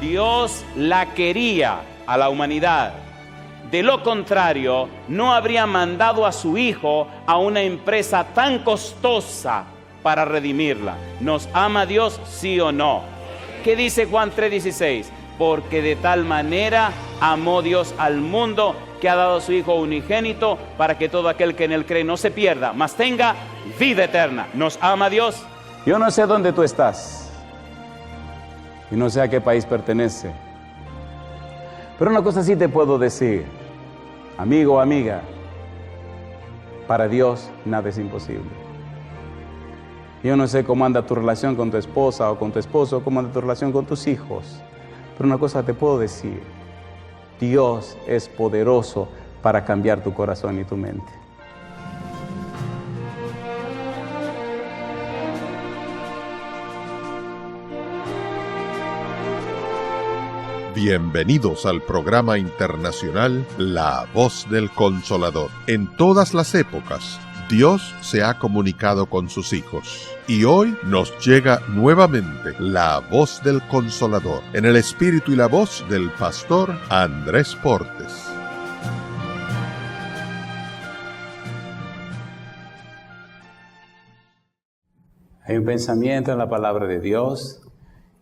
Dios la quería a la humanidad. De lo contrario, no habría mandado a su Hijo a una empresa tan costosa para redimirla. ¿Nos ama Dios, sí o no? ¿Qué dice Juan 3:16? Porque de tal manera amó Dios al mundo que ha dado a su Hijo unigénito para que todo aquel que en él cree no se pierda, mas tenga vida eterna. ¿Nos ama Dios? Yo no sé dónde tú estás y no sé a qué país pertenece, pero una cosa sí te puedo decir, amigo o amiga, para Dios nada es imposible. Yo no sé cómo anda tu relación con tu esposa o con tu esposo, cómo anda tu relación con tus hijos, pero una cosa te puedo decir, Dios es poderoso para cambiar tu corazón y tu mente. Bienvenidos al programa internacional La Voz del Consolador. En todas las épocas, Dios se ha comunicado con sus hijos. Y hoy nos llega nuevamente la Voz del Consolador, en el espíritu y la voz del pastor Andrés Portes. Hay un pensamiento en la palabra de Dios,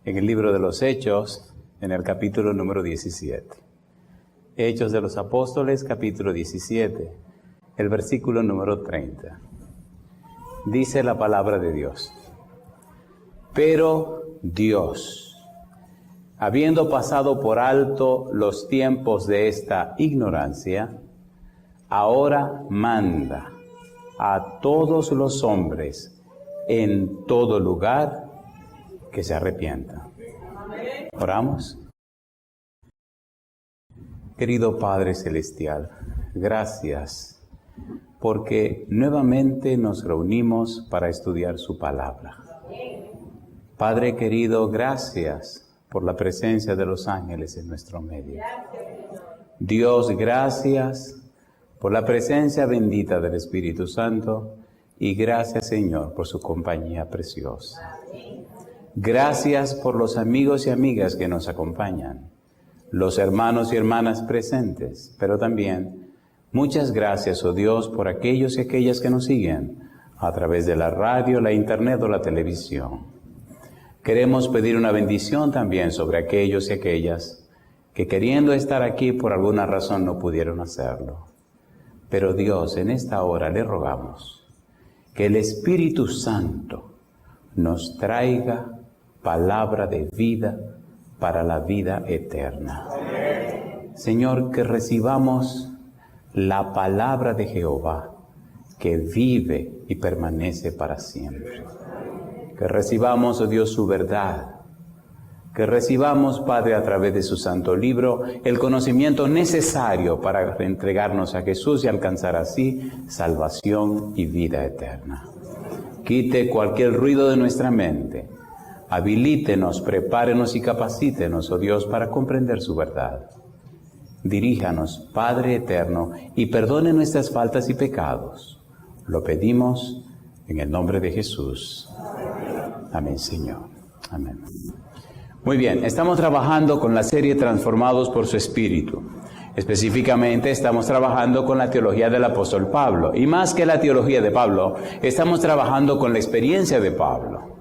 en el libro de los Hechos, en el capítulo número 17. Hechos de los Apóstoles, capítulo 17, el versículo número 30. Dice la palabra de Dios: pero Dios, habiendo pasado por alto los tiempos de esta ignorancia, ahora manda a todos los hombres en todo lugar que se arrepientan. Oramos. Querido Padre Celestial, gracias porque nuevamente nos reunimos para estudiar su palabra. Padre querido, gracias por la presencia de los ángeles en nuestro medio. Dios, gracias por la presencia bendita del Espíritu Santo y gracias, Señor, por su compañía preciosa. Gracias por los amigos y amigas que nos acompañan, los hermanos y hermanas presentes, pero también muchas gracias, oh Dios, por aquellos y aquellas que nos siguen a través de la radio, la internet o la televisión. Queremos pedir una bendición también sobre aquellos y aquellas que queriendo estar aquí por alguna razón no pudieron hacerlo. Pero Dios, en esta hora le rogamos que el Espíritu Santo nos traiga palabra de vida para la vida eterna. Señor, que recibamos la palabra de Jehová que vive y permanece para siempre. Que recibamos, oh Dios, su verdad. Que recibamos, Padre, a través de su santo libro, el conocimiento necesario para entregarnos a Jesús y alcanzar así salvación y vida eterna. Quite cualquier ruido de nuestra mente. Habilítenos, prepárenos y capacítenos, oh Dios, para comprender su verdad. Diríjanos, Padre eterno, y perdone nuestras faltas y pecados. Lo pedimos en el nombre de Jesús. Amén, Señor. Amén. Muy bien, estamos trabajando con la serie Transformados por su Espíritu. Específicamente estamos trabajando con la teología del apóstol Pablo. Y más que la teología de Pablo, estamos trabajando con la experiencia de Pablo.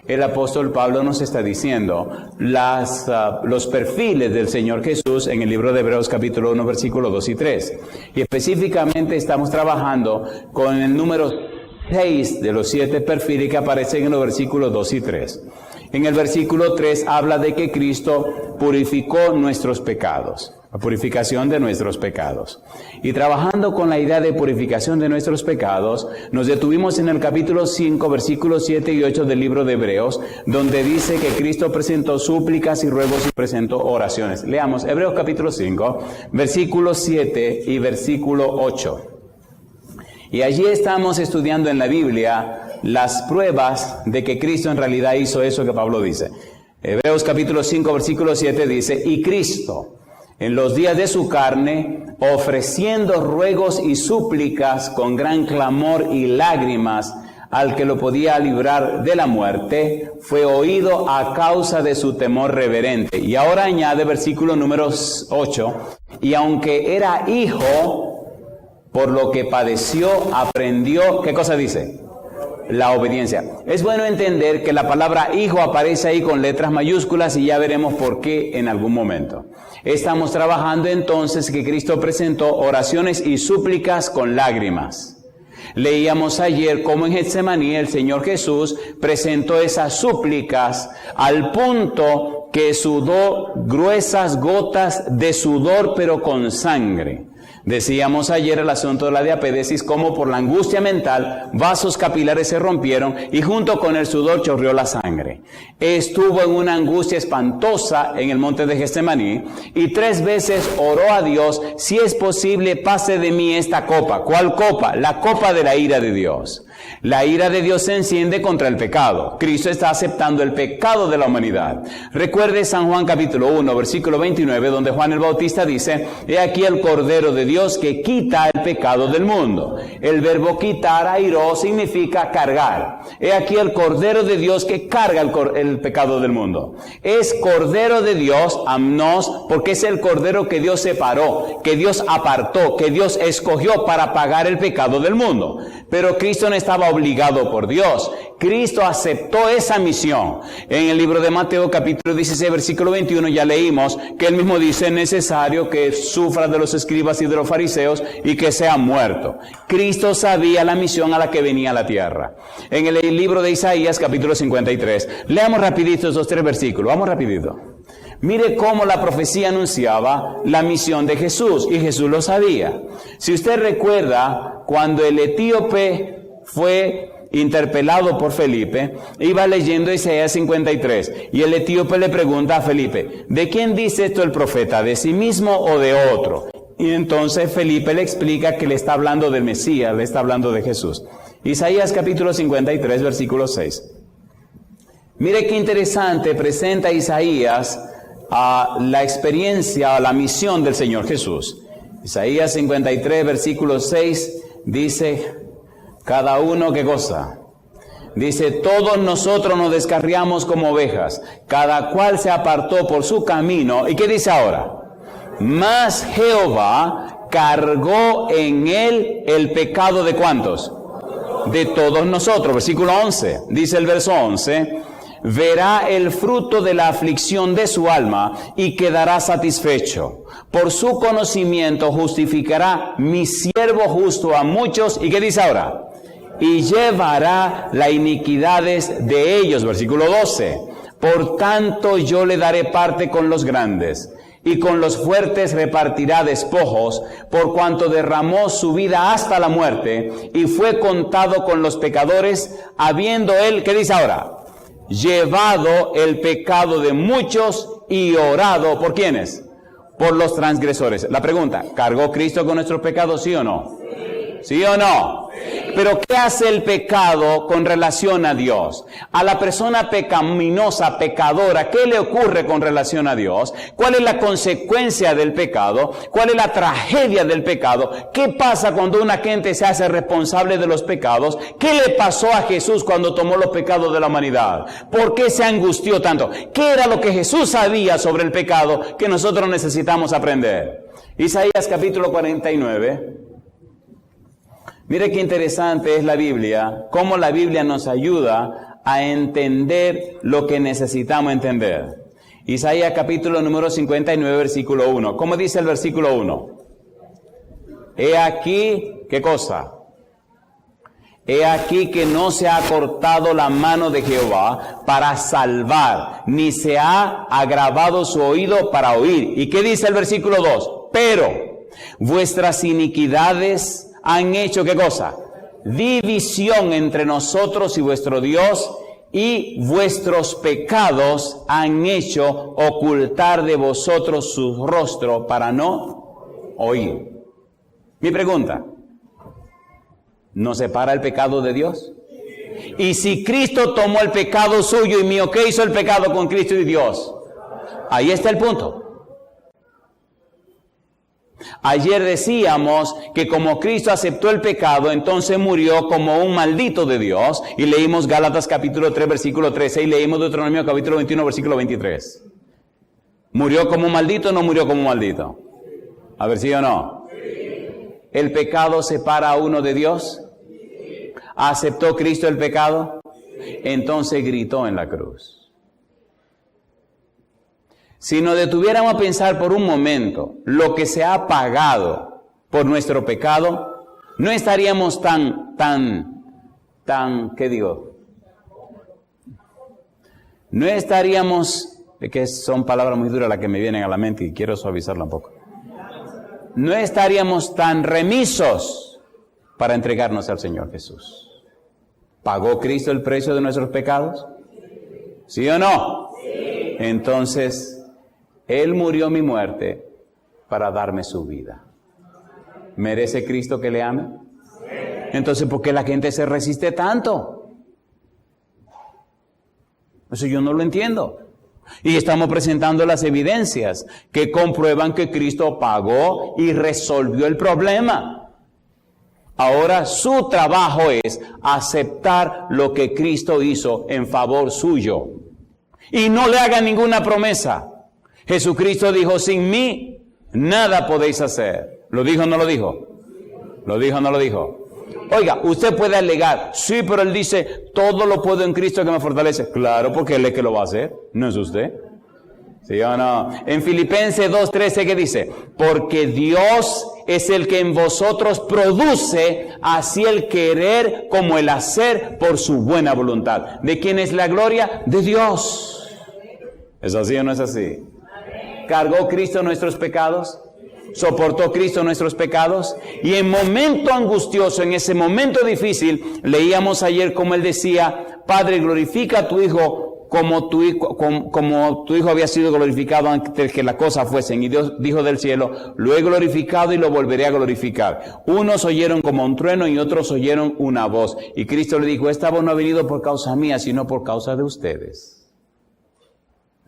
El apóstol Pablo nos está diciendo los perfiles del Señor Jesús en el libro de Hebreos capítulo 1, versículos 2 y 3. Y específicamente estamos trabajando con el número 6 de los 7 perfiles que aparecen en los versículos 2 y 3. En el versículo 3 habla de que Cristo purificó nuestros pecados. La purificación de nuestros pecados. Y trabajando con la idea de purificación de nuestros pecados, nos detuvimos en el capítulo 5, versículos 7 y 8 del libro de Hebreos, donde dice que Cristo presentó súplicas y ruegos y presentó oraciones. Leamos Hebreos capítulo 5, versículos 7 y versículo 8. Y allí estamos estudiando en la Biblia las pruebas de que Cristo en realidad hizo eso que Pablo dice. Hebreos capítulo 5, versículo 7 dice, y Cristo, en los días de su carne, ofreciendo ruegos y súplicas con gran clamor y lágrimas al que lo podía librar de la muerte, fue oído a causa de su temor reverente. Y ahora añade versículo número 8, y aunque era hijo, por lo que padeció, aprendió, ¿qué cosa dice? La obediencia. Es bueno entender que la palabra hijo aparece ahí con letras mayúsculas y ya veremos por qué en algún momento. Estamos trabajando entonces que Cristo presentó oraciones y súplicas con lágrimas. Leíamos ayer cómo en Getsemaní el Señor Jesús presentó esas súplicas al punto que sudó gruesas gotas de sudor pero con sangre. Decíamos ayer el asunto de la diapedesis, cómo por la angustia mental vasos capilares se rompieron y junto con el sudor chorreó la sangre. Estuvo en una angustia espantosa en el monte de Getsemaní y 3 veces oró a Dios: si es posible, pase de mí esta copa. ¿Cuál copa? La copa de la ira de Dios. La ira de Dios se enciende contra el pecado. Cristo está aceptando el pecado de la humanidad. Recuerde San Juan capítulo 1, versículo 29, donde Juan el Bautista dice: he aquí el Cordero de Dios que quita el pecado del mundo. El verbo quitar, airó, significa cargar. He aquí el Cordero de Dios que carga el pecado del mundo. Es Cordero de Dios, amnos, porque es el Cordero que Dios separó, que Dios apartó, que Dios escogió para pagar el pecado del mundo. Pero Cristo no estaba obligado por Dios. Cristo aceptó esa misión. En el libro de Mateo capítulo 16 versículo 21 ya leímos que él mismo dice: es necesario que sufra de los escribas y de los fariseos y que sea muerto. Cristo sabía la misión a la que venía a la tierra. En el libro de Isaías capítulo 53, leamos rapidito esos 3 versículos, vamos rapidito. Mire cómo la profecía anunciaba la misión de Jesús, y Jesús lo sabía. Si usted recuerda, cuando el etíope fue interpelado por Felipe, iba leyendo Isaías 53, y el etíope le pregunta a Felipe: ¿de quién dice esto el profeta? ¿De sí mismo o de otro? Y entonces Felipe le explica que le está hablando del Mesías, le está hablando de Jesús. Isaías capítulo 53, versículo 6. Mire qué interesante presenta Isaías a la experiencia, a la misión del Señor Jesús. Isaías 53, versículo 6, dice: cada uno, ¿qué cosa? Dice: todos nosotros nos descarriamos como ovejas, cada cual se apartó por su camino. ¿Y qué dice ahora? Mas Jehová cargó en él el pecado ¿de cuántos? De todos nosotros. Versículo 11, dice el verso 11: verá el fruto de la aflicción de su alma y quedará satisfecho. Por su conocimiento justificará mi siervo justo a muchos. ¿Y qué dice ahora? Y llevará las iniquidades de ellos. Versículo 12. Por tanto yo le daré parte con los grandes, y con los fuertes repartirá despojos, por cuanto derramó su vida hasta la muerte, y fue contado con los pecadores, habiendo él, ¿qué dice ahora? Llevado el pecado de muchos y orado, ¿por quiénes? Por los transgresores. La pregunta: ¿cargó Cristo con nuestros pecados, sí o no? ¿Sí o no? Pero ¿qué hace el pecado con relación a Dios? A la persona pecaminosa, pecadora, ¿qué le ocurre con relación a Dios? ¿Cuál es la consecuencia del pecado? ¿Cuál es la tragedia del pecado? ¿Qué pasa cuando una gente se hace responsable de los pecados? ¿Qué le pasó a Jesús cuando tomó los pecados de la humanidad? ¿Por qué se angustió tanto? ¿Qué era lo que Jesús sabía sobre el pecado que nosotros necesitamos aprender? Isaías capítulo 49. Mire qué interesante es la Biblia, cómo la Biblia nos ayuda a entender lo que necesitamos entender. Isaías capítulo número 59, versículo 1. ¿Cómo dice el versículo 1? He aquí, ¿qué cosa? He aquí que no se ha cortado la mano de Jehová para salvar, ni se ha agravado su oído para oír. ¿Y qué dice el versículo 2? Pero vuestras iniquidades han hecho, ¿qué cosa? División entre nosotros y vuestro Dios, y vuestros pecados han hecho ocultar de vosotros su rostro para no oír. Mi pregunta: ¿nos separa el pecado de Dios? Y si Cristo tomó el pecado suyo y mío, ¿qué hizo el pecado con Cristo y Dios? Ahí está el punto. Ayer decíamos que como Cristo aceptó el pecado, entonces murió como un maldito de Dios. Y leímos Gálatas capítulo 3, versículo 13, y leímos Deuteronomio capítulo 21, versículo 23. ¿Murió como un maldito o no murió como un maldito? A ver, ¿sí o no? ¿El pecado separa a uno de Dios? ¿Aceptó Cristo el pecado? Entonces gritó en la cruz. Si nos detuviéramos a pensar por un momento lo que se ha pagado por nuestro pecado, no estaríamos ¿qué digo? No estaríamos, es que son palabras muy duras las que me vienen a la mente y quiero suavizarla un poco. No estaríamos tan remisos para entregarnos al Señor Jesús. ¿Pagó Cristo el precio de nuestros pecados? ¿Sí o no? Sí. Entonces, Él murió mi muerte para darme su vida. ¿Merece Cristo que le ame? Entonces, ¿por qué la gente se resiste tanto? Eso yo no lo entiendo. Y estamos presentando las evidencias que comprueban que Cristo pagó y resolvió el problema. Ahora su trabajo es aceptar lo que Cristo hizo en favor suyo. Y no le hagan ninguna promesa. Jesucristo dijo, sin mí nada podéis hacer. ¿Lo dijo o no lo dijo? ¿Lo dijo o no lo dijo? Oiga, usted puede alegar, sí, pero Él dice, todo lo puedo en Cristo que me fortalece. Claro, porque Él es que lo va a hacer, no es usted. ¿Sí o no? En Filipenses 2:13, ¿qué dice? Porque Dios es el que en vosotros produce así el querer como el hacer por su buena voluntad. ¿De quién es la gloria? De Dios. ¿Es así o no es así? ¿Cargó Cristo nuestros pecados? ¿Soportó Cristo nuestros pecados? Y en momento angustioso, en ese momento difícil, leíamos ayer como Él decía, Padre, glorifica a tu Hijo como tu Hijo había sido glorificado antes de que las cosas fuesen. Y Dios dijo del cielo, lo he glorificado y lo volveré a glorificar. Unos oyeron como un trueno y otros oyeron una voz. Y Cristo le dijo, esta voz no ha venido por causa mía, sino por causa de ustedes.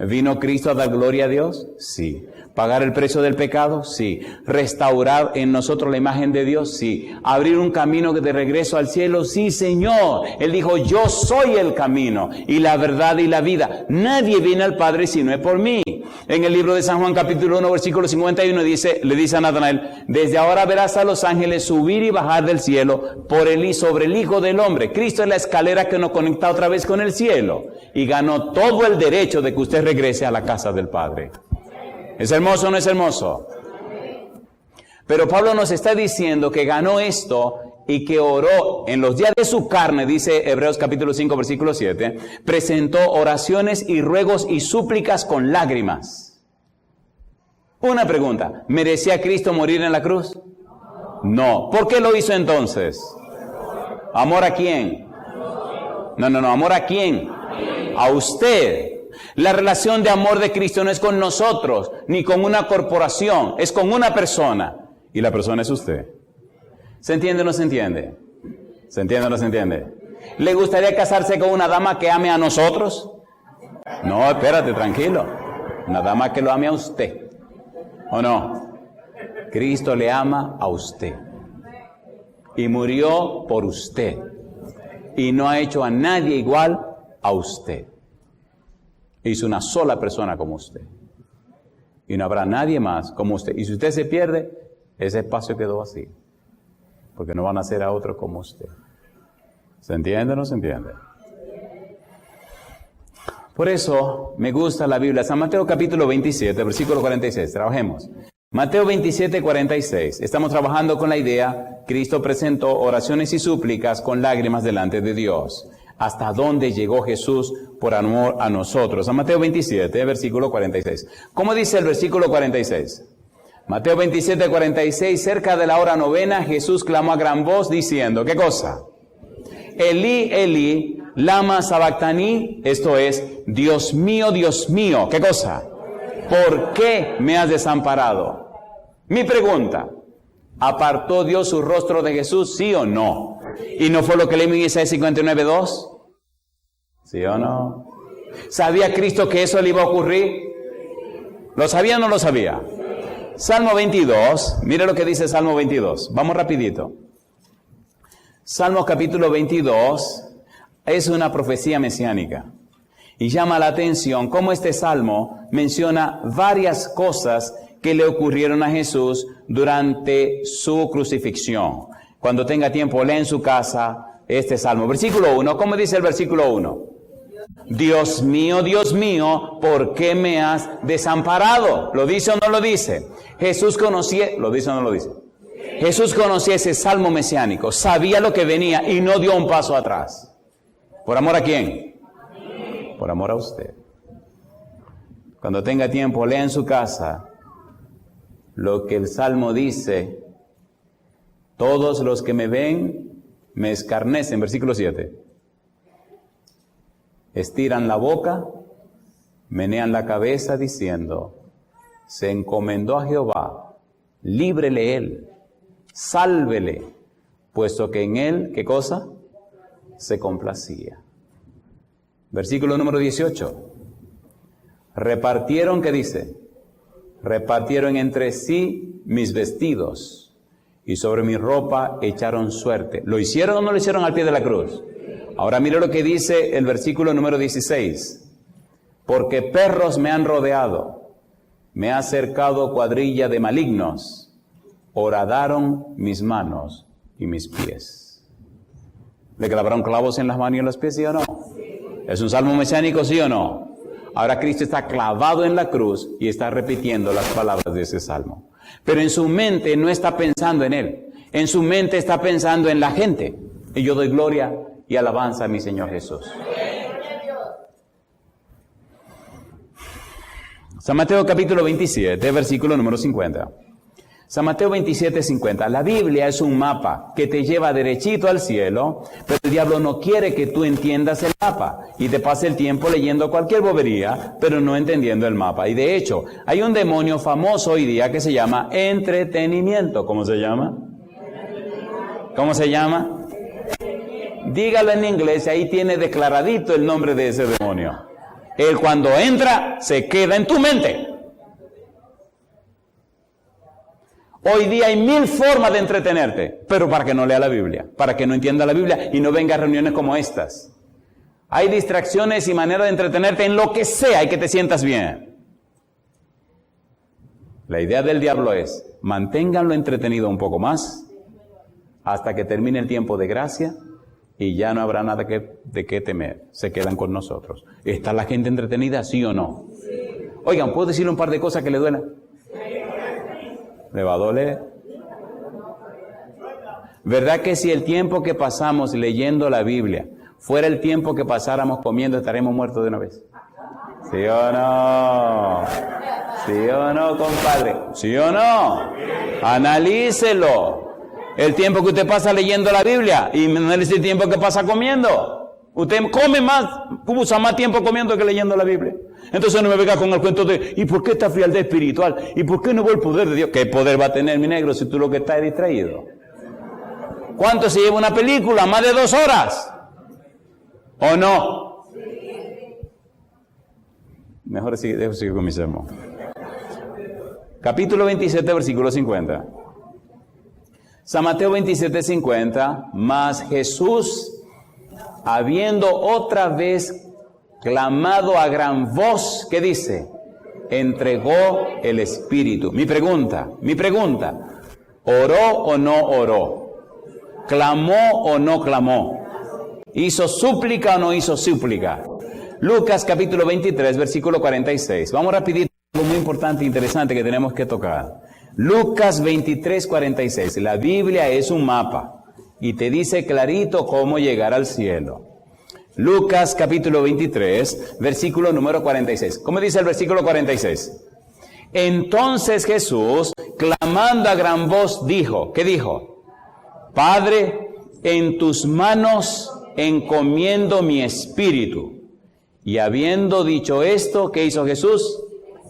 ¿Vino Cristo a dar gloria a Dios? Sí. ¿Pagar el precio del pecado? Sí. ¿Restaurar en nosotros la imagen de Dios? Sí. ¿Abrir un camino de regreso al cielo? Sí, Señor. Él dijo, yo soy el camino y la verdad y la vida. Nadie viene al Padre si no es por mí. En el libro de San Juan capítulo 1 versículo 51 le dice a Natanael, desde ahora verás a los ángeles subir y bajar del cielo sobre el Hijo del Hombre. Cristo es la escalera que nos conecta otra vez con el cielo y ganó todo el derecho de que usted regrese a la casa del Padre. ¿Es hermoso o no es hermoso? Pero Pablo nos está diciendo que ganó esto y que oró en los días de su carne, dice Hebreos capítulo 5 versículo 7, presentó oraciones y ruegos y súplicas con lágrimas. Una pregunta, ¿merecía Cristo morir en la cruz? No. ¿Por qué lo hizo entonces? ¿Amor a quién? No, ¿amor a quién? A usted. La relación de amor de Cristo no es con nosotros, ni con una corporación, es con una persona. Y la persona es usted. ¿Se entiende o no se entiende? ¿Se entiende o no se entiende? ¿Le gustaría casarse con una dama que ame a nosotros? No, espérate, tranquilo. Una dama que lo ame a usted. ¿O no? Cristo le ama a usted. Y murió por usted. Y no ha hecho a nadie igual a usted. Hizo una sola persona como usted. Y no habrá nadie más como usted. Y si usted se pierde, ese espacio quedó vacío. Porque no van a ser a otros como usted. ¿Se entiende o no se entiende? Por eso me gusta la Biblia. San Mateo capítulo 27, versículo 46. Trabajemos. Mateo 27, 46. Estamos trabajando con la idea, Cristo presentó oraciones y súplicas con lágrimas delante de Dios. ¿Hasta dónde llegó Jesús por amor a nosotros? San Mateo 27, versículo 46. ¿Cómo dice el versículo 46? Mateo 27, 46, cerca de la hora novena, Jesús clamó a gran voz diciendo, ¿qué cosa? Elí, Elí, lama sabactani, esto es, Dios mío, ¿qué cosa? ¿Por qué me has desamparado? Mi pregunta, ¿apartó Dios su rostro de Jesús, sí o no? ¿Y no fue lo que leímos en Isaías 59:2? ¿Sí o no? ¿Sabía Cristo que eso le iba a ocurrir? ¿Lo sabía o no lo sabía? Salmo 22, mire lo que dice Salmo 22. Vamos rapidito. Salmo capítulo 22 es una profecía mesiánica. Y llama la atención cómo este salmo menciona varias cosas que le ocurrieron a Jesús durante su crucifixión. Cuando tenga tiempo, lea en su casa este salmo. Versículo 1, ¿cómo dice el versículo 1? Dios mío, ¿por qué me has desamparado? ¿Lo dice o no lo dice? Jesús conocía, ¿lo dice o no lo dice? Jesús conocía ese salmo mesiánico, sabía lo que venía y no dio un paso atrás. ¿Por amor a quién? Por amor a usted. Cuando tenga tiempo, lea en su casa lo que el Salmo dice. Todos los que me ven me escarnecen. Versículo 7. Estiran la boca, menean la cabeza diciendo, se encomendó a Jehová, líbrele él, sálvele, puesto que en él, ¿qué cosa? Se complacía. Versículo número 18. Repartieron, ¿qué dice? Repartieron entre sí mis vestidos y sobre mi ropa echaron suerte. ¿Lo hicieron o no lo hicieron al pie de la cruz? Ahora mire lo que dice el versículo número 16. Porque perros me han rodeado, me ha cercado cuadrilla de malignos, horadaron mis manos y mis pies. ¿Le clavaron clavos en las manos y en los pies, sí o no? ¿Es un salmo mesiánico, sí o no? Ahora Cristo está clavado en la cruz y está repitiendo las palabras de ese salmo. Pero en su mente no está pensando en él. En su mente está pensando en la gente. Y yo doy gloria y alabanza a mi Señor Jesús. San Mateo capítulo 27, versículo número 50. San Mateo 27, 50. La Biblia es un mapa que te lleva derechito al cielo, pero el diablo no quiere que tú entiendas el mapa y te pase el tiempo leyendo cualquier bobería, pero no entendiendo el mapa. Y de hecho, hay un demonio famoso hoy día que se llama entretenimiento. ¿Cómo se llama? ¿Cómo se llama? Dígalo en inglés, ahí tiene declaradito el nombre de ese demonio. Él cuando entra, se queda en tu mente. Hoy día hay 1000 formas de entretenerte, pero para que no lea la Biblia, para que no entienda la Biblia y no venga a reuniones como estas. Hay distracciones y maneras de entretenerte en lo que sea y que te sientas bien. La idea del diablo es, manténganlo entretenido un poco más, hasta que termine el tiempo de gracia y ya no habrá nada de qué temer. Se quedan con nosotros. ¿Está la gente entretenida, sí o no? Oigan, ¿puedo decirle un par de cosas que le duelen? ¿Le va a doler? ¿Verdad que si el tiempo que pasamos leyendo la Biblia fuera el tiempo que pasáramos comiendo, estaremos muertos de una vez? ¿Sí o no? ¿Sí o no, compadre? ¿Sí o no? Analícelo. El tiempo que usted pasa leyendo la Biblia y analice el tiempo que pasa comiendo. Usted come más, usa más tiempo comiendo que leyendo la Biblia. Entonces no me venga con el cuento de ¿y por qué esta frialdad espiritual? ¿Y por qué no veo el poder de Dios? ¿Qué poder va a tener, mi negro, si tú lo que estás es distraído? ¿Cuánto se lleva una película? ¿Más de 2 horas? ¿O no? Mejor dejo seguir con mi sermón. Capítulo 27, versículo 50. San Mateo 27, 50. Mas Jesús, habiendo otra vez clamado a gran voz, ¿qué dice? Entregó el Espíritu. Mi pregunta, ¿oró o no oró? ¿Clamó o no clamó? ¿Hizo súplica o no hizo súplica? Lucas capítulo 23, versículo 46. Vamos rapidito, algo muy importante e interesante que tenemos que tocar. Lucas 23, 46. La Biblia es un mapa y te dice clarito cómo llegar al cielo. Lucas capítulo 23, versículo número 46. ¿Cómo dice el versículo 46? Entonces Jesús, clamando a gran voz, dijo, ¿qué dijo? Padre, en tus manos encomiendo mi espíritu. Y habiendo dicho esto, ¿qué hizo Jesús?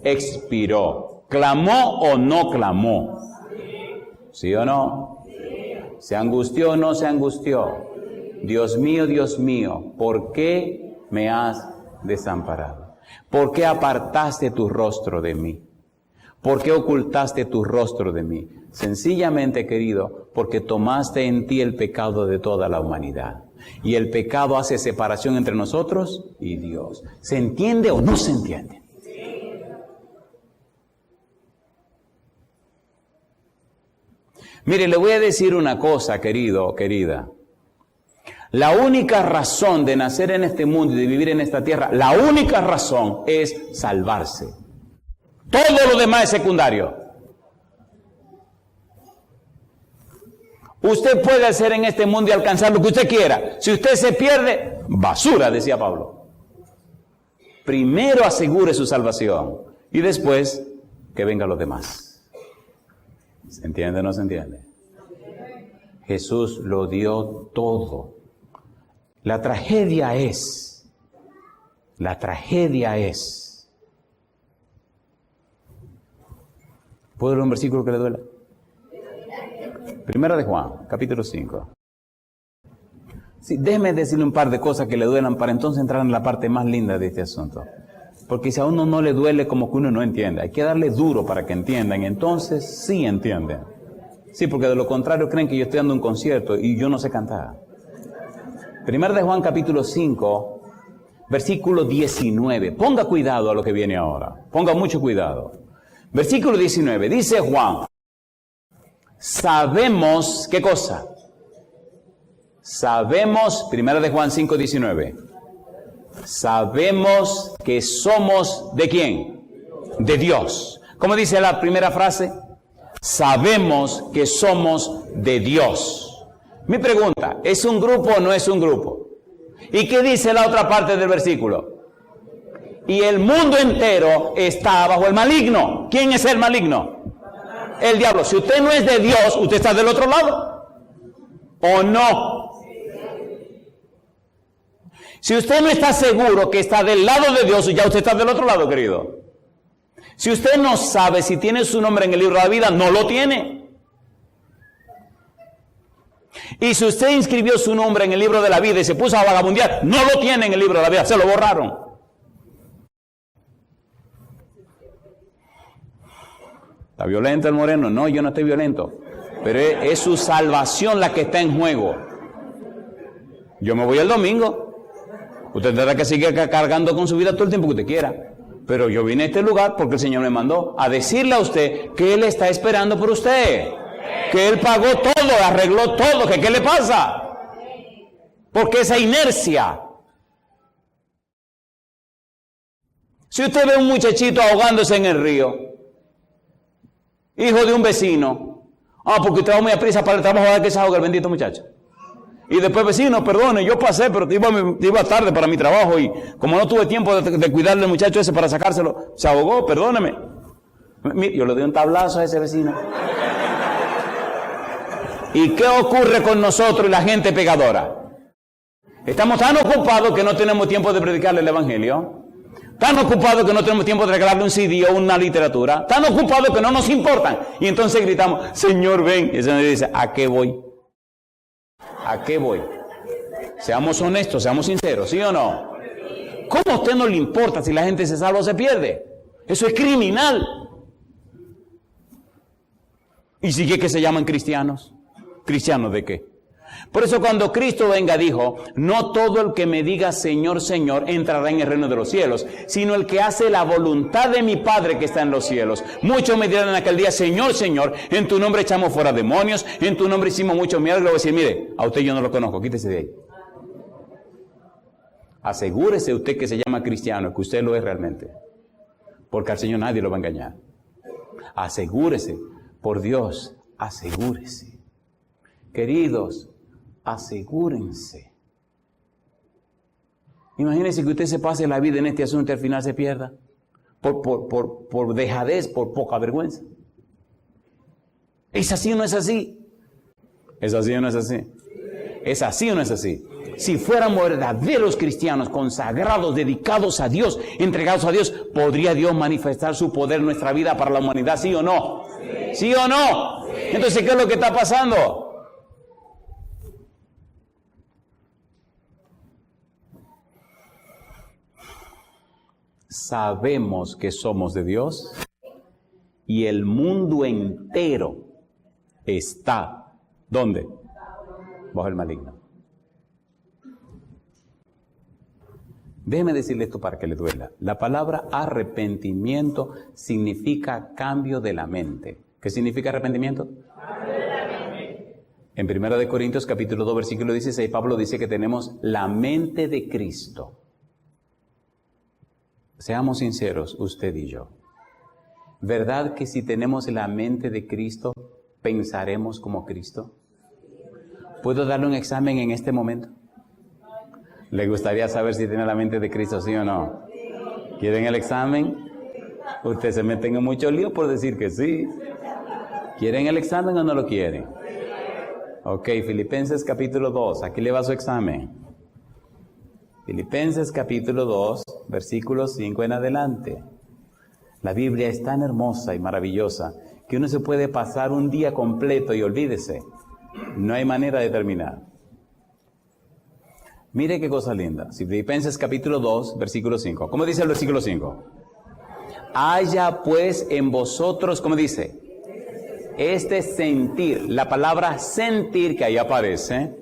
Expiró. ¿Clamó o no clamó? ¿Sí o no? ¿Se angustió o no se angustió? Dios mío, ¿por qué me has desamparado? ¿Por qué apartaste tu rostro de mí? ¿Por qué ocultaste tu rostro de mí? Sencillamente, querido, porque tomaste en ti el pecado de toda la humanidad. Y el pecado hace separación entre nosotros y Dios. ¿Se entiende o no se entiende? Mire, le voy a decir una cosa, querido, querida. La única razón de nacer en este mundo y de vivir en esta tierra, la única razón es salvarse. Todo lo demás es secundario. Usted puede hacer en este mundo y alcanzar lo que usted quiera. Si usted se pierde, basura, decía Pablo. Primero asegure su salvación y después que venga lo demás. ¿Se entiende o no se entiende? Jesús lo dio todo. La tragedia es. ¿Puedo leer un versículo que le duela? Primera de Juan, capítulo 5. Sí, déjeme decirle un par de cosas que le duelan para entonces entrar en la parte más linda de este asunto. Porque si a uno no le duele, como que uno no entiende. Hay que darle duro para que entiendan. Entonces sí entienden. Sí, porque de lo contrario creen que yo estoy dando un concierto y yo no sé cantar. Primera de Juan, capítulo 5, versículo 19. Ponga cuidado a lo que viene ahora. Ponga mucho cuidado. Versículo 19. Dice Juan. Sabemos, ¿qué cosa? Sabemos, primera de Juan 5, 19. Sabemos que somos ¿de quién? De Dios. ¿Cómo dice la primera frase? Sabemos que somos de Dios. Mi pregunta, ¿es un grupo o no es un grupo? ¿Y qué dice la otra parte del versículo? Y el mundo entero está bajo el maligno. ¿Quién es el maligno? El diablo. Si usted no es de Dios, usted está del otro lado. ¿O no? Si usted no está seguro que está del lado de Dios, ya usted está del otro lado, querido. Si usted no sabe si tiene su nombre en el libro de la vida, no lo tiene. Y si usted inscribió su nombre en el libro de la vida y se puso a vagabundear, no lo tiene en el libro de la vida, se lo borraron. ¿Está violento el moreno? No, yo no estoy violento. Pero es su salvación la que está en juego. Yo me voy el domingo. Usted tendrá que seguir cargando con su vida todo el tiempo que usted quiera. Pero yo vine a este lugar porque el Señor me mandó a decirle a usted que Él está esperando por usted. Que Él pagó todo, arregló todo. Que ¿qué le pasa? Porque esa inercia. Si usted ve a un muchachito ahogándose en el río, hijo de un vecino, porque usted va muy a prisa para el trabajo, a ver que se ahoga el bendito muchacho. Y después, vecino, perdone, yo pasé, pero iba tarde para mi trabajo y como no tuve tiempo de cuidarle al muchacho ese para sacárselo, se ahogó, perdóneme. Mire, yo le doy un tablazo a ese vecino. ¿Y qué ocurre con nosotros y la gente pecadora? Estamos tan ocupados que no tenemos tiempo de predicarle el evangelio. Tan ocupados que no tenemos tiempo de regalarle un CD o una literatura. Tan ocupados que no nos importan. Y entonces gritamos, Señor, ven. Y el Señor dice, ¿a qué voy? ¿A qué voy? Seamos honestos, seamos sinceros, ¿sí o no? ¿Cómo a usted no le importa si la gente se salva o se pierde? Eso es criminal. ¿Y sigue que se llaman cristianos? ¿Cristianos de qué? Por eso cuando Cristo venga dijo, no todo el que me diga Señor, Señor entrará en el reino de los cielos, sino el que hace la voluntad de mi Padre que está en los cielos. Muchos me dirán en aquel día, Señor, Señor, en tu nombre echamos fuera demonios, en tu nombre hicimos muchos milagros. Le voy a decir, mire, a usted yo no lo conozco, quítese de ahí. Asegúrese usted que se llama cristiano, que usted lo es realmente, porque al Señor nadie lo va a engañar. Asegúrese, por Dios, asegúrese. Queridos, asegúrense. Imagínense que usted se pase la vida en este asunto y al final se pierda. Por dejadez, por poca vergüenza. ¿Es así o no es así? ¿Es así o no es así? ¿Es así o no es así? Si fuéramos verdaderos cristianos, consagrados, dedicados a Dios, entregados a Dios, ¿podría Dios manifestar su poder en nuestra vida para la humanidad? ¿Sí o no? ¿Sí o no? Entonces, ¿qué es lo que está pasando? Sabemos que somos de Dios y el mundo entero está, ¿dónde? Bajo el maligno. Déjeme decirle esto para que le duela. La palabra arrepentimiento significa cambio de la mente. ¿Qué significa arrepentimiento? En 1 Corintios capítulo 2 versículo 16, Pablo dice que tenemos la mente de Cristo. Seamos sinceros, usted y yo. ¿Verdad que si tenemos la mente de Cristo, pensaremos como Cristo? ¿Puedo darle un examen en este momento? ¿Le gustaría saber si tiene la mente de Cristo, sí o no? ¿Quieren el examen? Usted se mete en mucho lío por decir que sí. ¿Quieren el examen o no lo quieren? Ok, Filipenses capítulo 2, aquí le va su examen. Filipenses capítulo 2, versículo 5 en adelante. La Biblia es tan hermosa y maravillosa que uno se puede pasar un día completo y olvídese. No hay manera de terminar. Mire qué cosa linda. Filipenses capítulo 2, versículo 5. ¿Cómo dice el versículo 5? Haya pues en vosotros, ¿cómo dice? Este sentir. La palabra sentir que ahí aparece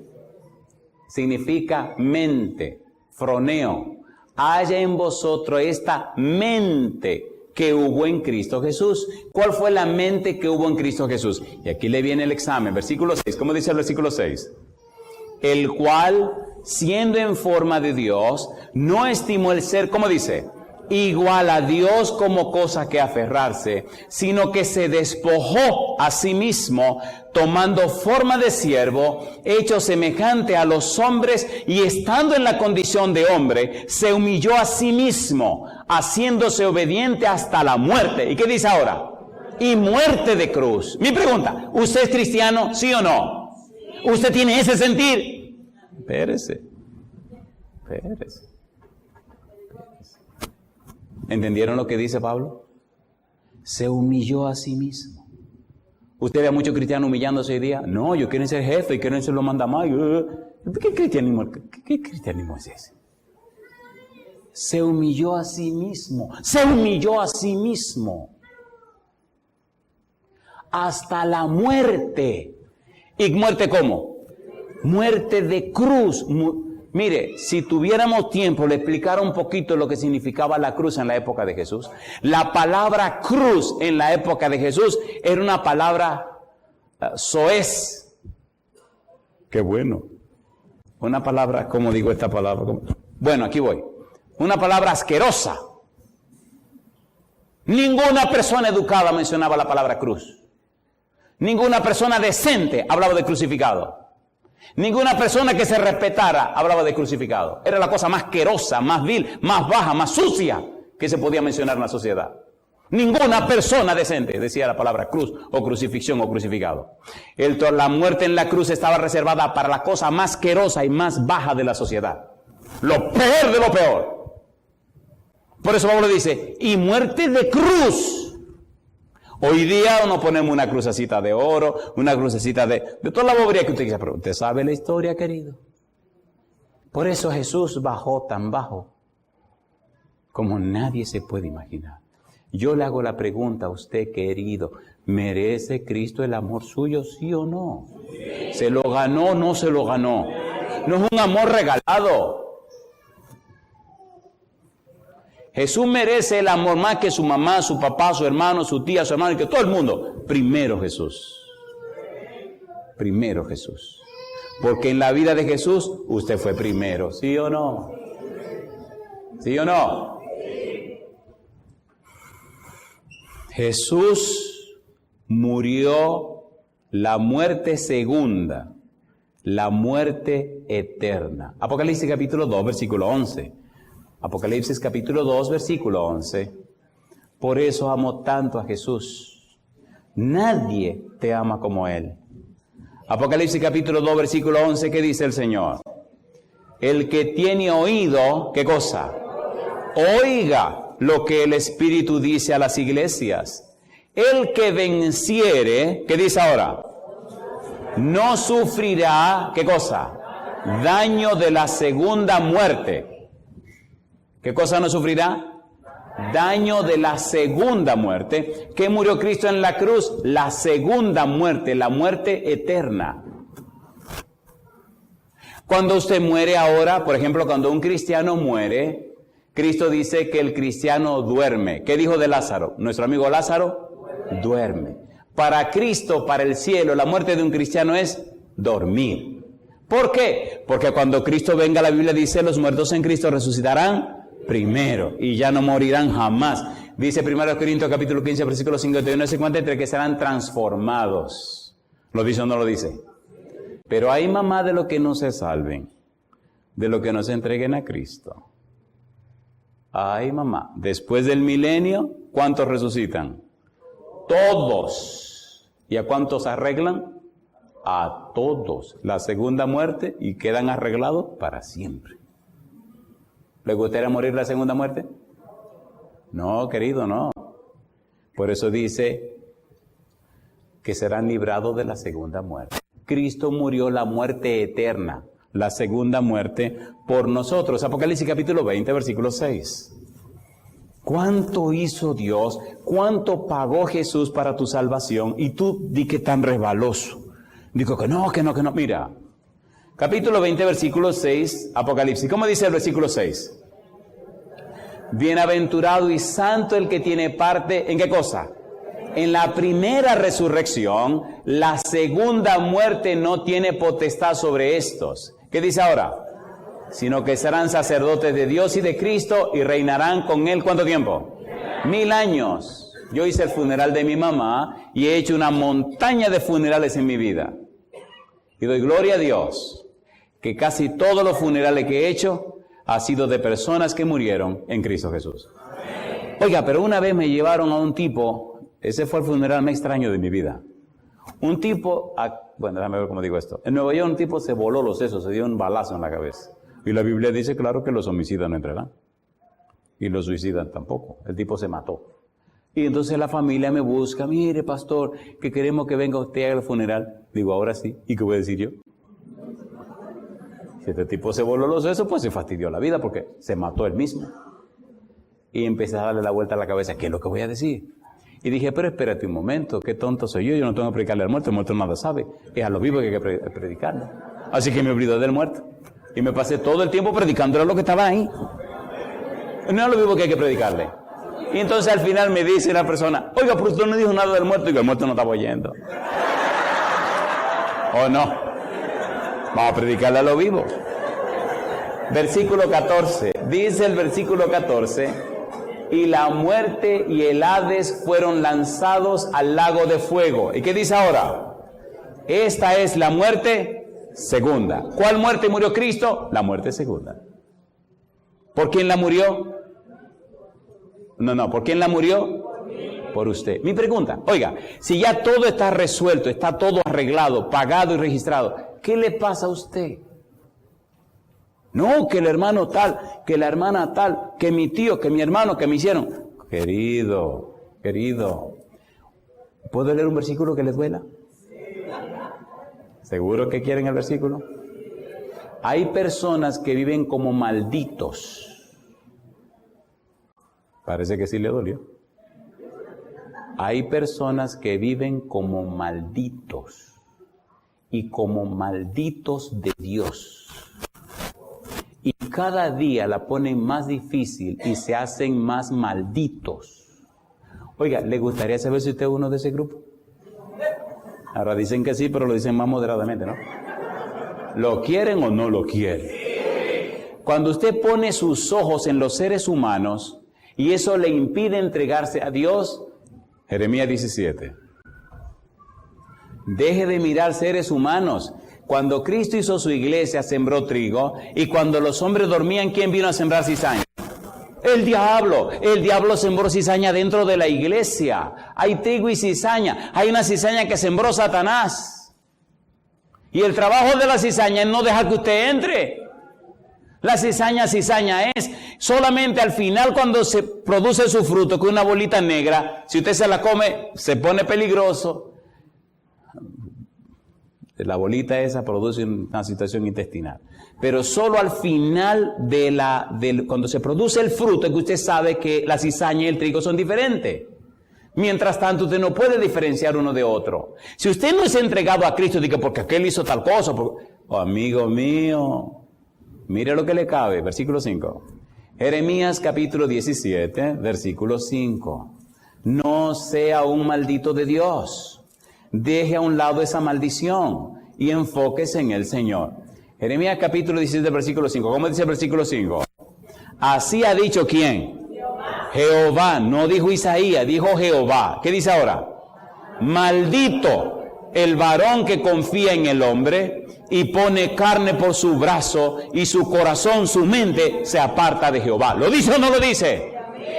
significa mente, froneo. Haya en vosotros esta mente que hubo en Cristo Jesús. ¿Cuál fue la mente que hubo en Cristo Jesús? Y aquí le viene el examen. Versículo 6. ¿Cómo dice el versículo 6? El cual, siendo en forma de Dios, no estimó el ser, ¿cómo dice? Igual a Dios como cosa que aferrarse, sino que se despojó a sí mismo, tomando forma de siervo, hecho semejante a los hombres, y estando en la condición de hombre, se humilló a sí mismo, haciéndose obediente hasta la muerte. ¿Y qué dice ahora? Y muerte de cruz. Mi pregunta, ¿usted es cristiano, sí o no? ¿Usted tiene ese sentir? Espérese. ¿Entendieron lo que dice Pablo? Se humilló a sí mismo. ¿Usted ve a muchos cristianos humillándose hoy día? No, ellos quieren ser jefe y quieren ser los mandamás. ¿Qué cristianismo es ese? Se humilló a sí mismo. Se humilló a sí mismo. Hasta la muerte. ¿Y muerte cómo? Muerte de cruz. Mire, si tuviéramos tiempo, le explicara un poquito lo que significaba la cruz en la época de Jesús. La palabra cruz en la época de Jesús era una palabra soez. Qué bueno. Una palabra, ¿cómo digo esta palabra? Bueno, aquí voy. Una palabra asquerosa. Ninguna persona educada mencionaba la palabra cruz. Ninguna persona decente hablaba de crucificado. Ninguna persona que se respetara hablaba de crucificado. Era la cosa más asquerosa, más vil, más baja, más sucia que se podía mencionar en la sociedad. Ninguna persona decente decía la palabra cruz o crucifixión o crucificado. La muerte en la cruz estaba reservada para la cosa más asquerosa y más baja de la sociedad. Lo peor de lo peor. Por eso Pablo dice, y muerte de cruz. Hoy día nos ponemos una crucecita de oro, una crucecita de toda la bobería que usted quiera, pero usted sabe la historia, querido. Por eso Jesús bajó tan bajo como nadie se puede imaginar. Yo le hago la pregunta a usted, querido, ¿merece Cristo el amor suyo, sí o no? ¿Se lo ganó o no se lo ganó? No es un amor regalado. Jesús merece el amor más que su mamá, su papá, su hermano, su tía, su hermano, y que todo el mundo. Primero Jesús. Primero Jesús. Porque en la vida de Jesús, usted fue primero. ¿Sí o no? ¿Sí o no? Jesús murió la muerte segunda, la muerte eterna. Apocalipsis capítulo 2, versículo 11. Apocalipsis capítulo 2, versículo 11. Por eso amo tanto a Jesús. Nadie te ama como Él. Apocalipsis capítulo 2, versículo 11, ¿qué dice el Señor? El que tiene oído, ¿qué cosa? Oiga lo que el Espíritu dice a las iglesias. El que venciere, ¿qué dice ahora? No sufrirá, ¿qué cosa? Daño de la segunda muerte. ¿Qué cosa no sufrirá? Daño de la segunda muerte. ¿Qué murió Cristo en la cruz? La segunda muerte, la muerte eterna. Cuando usted muere ahora, por ejemplo, cuando un cristiano muere, Cristo dice que el cristiano duerme. ¿Qué dijo de Lázaro? Nuestro amigo Lázaro duerme. Para Cristo, para el cielo, la muerte de un cristiano es dormir. ¿Por qué? Porque cuando Cristo venga, la Biblia dice, los muertos en Cristo resucitarán primero y ya no morirán jamás. Dice 1 Corintios capítulo 15, versículos 51 y 53, que serán transformados. ¿Lo dice o no lo dice? Pero hay mamá de lo que no se salven, de lo que no se entreguen a Cristo. Ay, mamá, después del milenio, ¿cuántos resucitan? Todos. ¿Y a cuántos arreglan? A todos. La segunda muerte y quedan arreglados para siempre. ¿Le gustaría morir la segunda muerte? No, querido, no. Por eso dice que serán librados de la segunda muerte. Cristo murió la muerte eterna, la segunda muerte, por nosotros. Apocalipsis capítulo 20, versículo 6. ¿Cuánto hizo Dios? ¿Cuánto pagó Jesús para tu salvación? Y tú di que tan resbaloso. Digo que no. Mira, capítulo 20, versículo 6, Apocalipsis. ¿Cómo dice el versículo 6? Bienaventurado y santo el que tiene parte, ¿en qué cosa? En la primera resurrección. La segunda muerte no tiene potestad sobre estos. ¿Qué dice ahora? Sino que serán sacerdotes de Dios y de Cristo y reinarán con Él, ¿cuánto tiempo? 1000 años. Yo hice el funeral de mi mamá y he hecho una montaña de funerales en mi vida. Y doy gloria a Dios que casi todos los funerales que he hecho ha sido de personas que murieron en Cristo Jesús. Oiga, pero una vez me llevaron a un tipo, ese fue el funeral más extraño de mi vida. Un tipo, bueno, déjame ver cómo digo esto. En Nueva York un tipo se voló los sesos, se dio un balazo en la cabeza. Y la Biblia dice, claro, que los homicidas no entrarán. Y los suicidas tampoco. El tipo se mató. Y entonces la familia me busca, mire, pastor, que queremos que venga usted al funeral. Digo, ahora sí. ¿Y qué voy a decir yo? Si este tipo se voló los sesos, pues se fastidió la vida porque se mató él mismo. Y empecé a darle la vuelta a la cabeza, ¿qué es lo que voy a decir? Y dije, pero espérate un momento, qué tonto soy yo no tengo que predicarle al muerto, el muerto nada sabe. Es a los vivos que hay que predicarle. Así que me olvidé del muerto. Y me pasé todo el tiempo predicándole a lo que estaba ahí. No es a los vivos que hay que predicarle. Y entonces al final me dice la persona, oiga, pero usted no dijo nada del muerto. Y el muerto no estaba oyendo. ¿O no? Vamos a predicarle a lo vivo. Versículo 14. Dice el versículo 14. Y la muerte y el Hades fueron lanzados al lago de fuego. ¿Y qué dice ahora? Esta es la muerte segunda. ¿Cuál muerte murió Cristo? La muerte segunda. ¿Por quién la murió? No, ¿por quién la murió? Por usted. Mi pregunta, oiga, si ya todo está resuelto, está todo arreglado, pagado y registrado, ¿qué le pasa a usted? No, que el hermano tal, que la hermana tal, que mi tío, que mi hermano, que me hicieron. Querido, ¿puedo leer un versículo que les duela? ¿Seguro que quieren el versículo? Hay personas que viven como malditos. Parece que sí le dolió. Hay personas que viven como malditos y como malditos de Dios. Y cada día la ponen más difícil y se hacen más malditos. Oiga, ¿le gustaría saber si usted es uno de ese grupo? Ahora dicen que sí, pero lo dicen más moderadamente, ¿no? ¿Lo quieren o no lo quieren? Cuando usted pone sus ojos en los seres humanos y eso le impide entregarse a Dios, Jeremías 17. Deje de mirar seres humanos. Cuando Cristo hizo su iglesia, sembró trigo, y cuando los hombres dormían, ¿quién vino a sembrar cizaña? El diablo. El diablo sembró cizaña dentro de la iglesia. Hay trigo y cizaña. Hay una cizaña que sembró Satanás. Y el trabajo de la cizaña es no dejar que usted entre. La cizaña es solamente al final cuando se produce su fruto, que una bolita negra, si usted se la come, se pone peligroso. La bolita esa produce una situación intestinal. Pero solo al final cuando se produce el fruto es que usted sabe que la cizaña y el trigo son diferentes. Mientras tanto, usted no puede diferenciar uno de otro. Si usted no es entregado a Cristo, diga, porque aquel hizo tal cosa. Amigo mío, mire lo que le cabe. Versículo 5. Jeremías capítulo 17, versículo 5. No sea un maldito de Dios. Deje a un lado esa maldición y enfóquese en el Señor. Jeremías capítulo 17, versículo 5. ¿Cómo dice el versículo 5? Así ha dicho ¿quién? Jehová, no dijo Isaías, dijo Jehová. ¿Qué dice ahora? Maldito el varón que confía en el hombre y pone carne por su brazo y su corazón, su mente se aparta de Jehová. ¿Lo dice o no lo dice?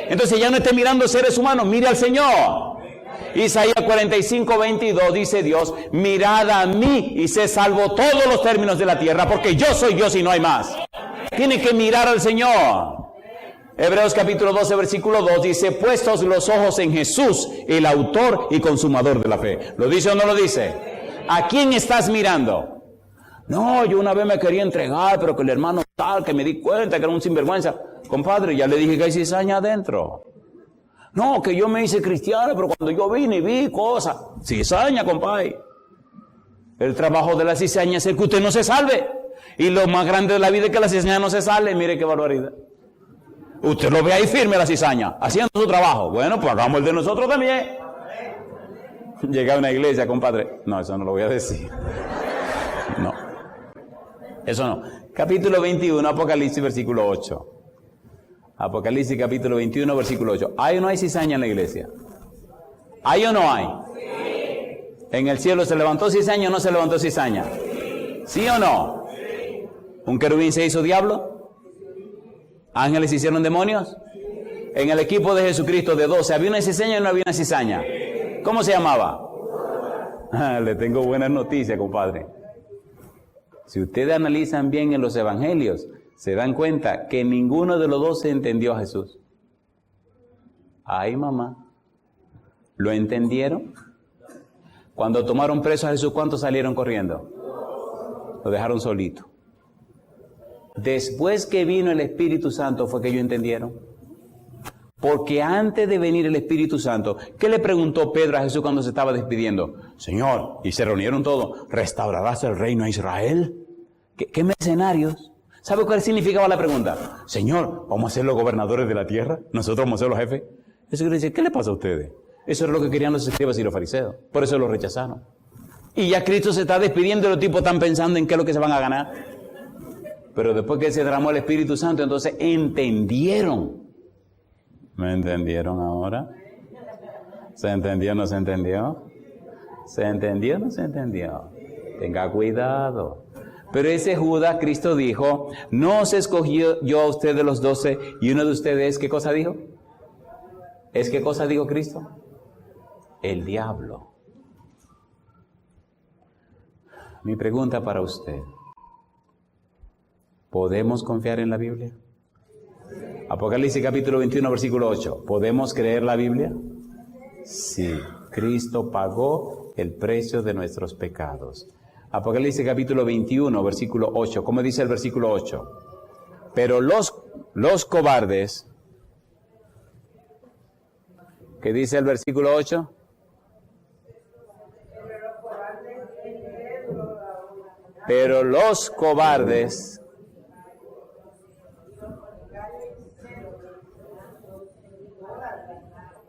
Entonces ya no esté mirando seres humanos, mire al Señor. Isaías 45, 22 dice Dios, mirad a mí y sé salvo todos los términos de la tierra, porque yo soy Dios y no hay más. Tiene que mirar al Señor. Hebreos capítulo 12, versículo 2 dice, puestos los ojos en Jesús, el autor y consumador de la fe. ¿Lo dice o no lo dice? ¿A quién estás mirando? No, yo una vez me quería entregar, pero que el hermano tal, que me di cuenta que era un sinvergüenza. Compadre, ya le dije que hay cizaña adentro. No, que yo me hice cristiano, pero cuando yo vine y vi cosas. Cizaña, compadre. El trabajo de la cizaña es el que usted no se salve. Y lo más grande de la vida es que la cizaña no se sale. Mire qué barbaridad. Usted lo ve ahí firme la cizaña, haciendo su trabajo. Bueno, pues hagamos el de nosotros también. Llegué a una iglesia, compadre. No, eso no lo voy a decir. No. Eso no. Capítulo 21, Apocalipsis, versículo 8. Apocalipsis, capítulo 21, versículo 8. ¿Hay o no hay cizaña en la iglesia? ¿Hay o no hay? Sí. ¿En el cielo se levantó cizaña o no se levantó cizaña? Sí. ¿Sí o no? Sí. ¿Un querubín se hizo diablo? ¿Ángeles se hicieron demonios? En el equipo de Jesucristo de 12, ¿había una cizaña o no había una cizaña? ¿Cómo se llamaba? Le tengo buenas noticias, compadre. Si ustedes analizan bien en los evangelios, se dan cuenta que ninguno de los 12 entendió a Jesús. Ay, mamá. ¿Lo entendieron? Cuando tomaron preso a Jesús, ¿cuántos salieron corriendo? Lo dejaron solito. Después que vino el Espíritu Santo fue que ellos entendieron. Porque antes de venir el Espíritu Santo, ¿qué le preguntó Pedro a Jesús cuando se estaba despidiendo? Señor, y se reunieron todos, ¿restaurarás el reino a Israel? ¿Qué mercenarios? ¿Sabe cuál significaba la pregunta? Señor, ¿vamos a ser los gobernadores de la tierra? ¿Nosotros vamos a ser los jefes? Eso quiere decir, ¿qué le pasa a ustedes? Eso era lo que querían los escribas y los fariseos. Por eso lo rechazaron. Y ya Cristo se está despidiendo y los tipos están pensando en qué es lo que se van a ganar. Pero después que se derramó el Espíritu Santo, entonces entendieron. ¿Me entendieron ahora? ¿Se entendió o no se entendió? ¿Se entendió o no se entendió? Tenga cuidado. Pero ese Judas, Cristo dijo, no os escogí yo a ustedes los 12, y uno de ustedes, ¿qué cosa dijo? ¿Es qué cosa dijo Cristo? El diablo. Mi pregunta para usted. ¿Podemos confiar en la Biblia? Apocalipsis capítulo 21, versículo 8. ¿Podemos creer la Biblia? Sí. Cristo pagó el precio de nuestros pecados. Apocalipsis capítulo 21, versículo 8. ¿Cómo dice el versículo 8? Pero los cobardes, ¿qué dice el versículo 8? Pero los cobardes,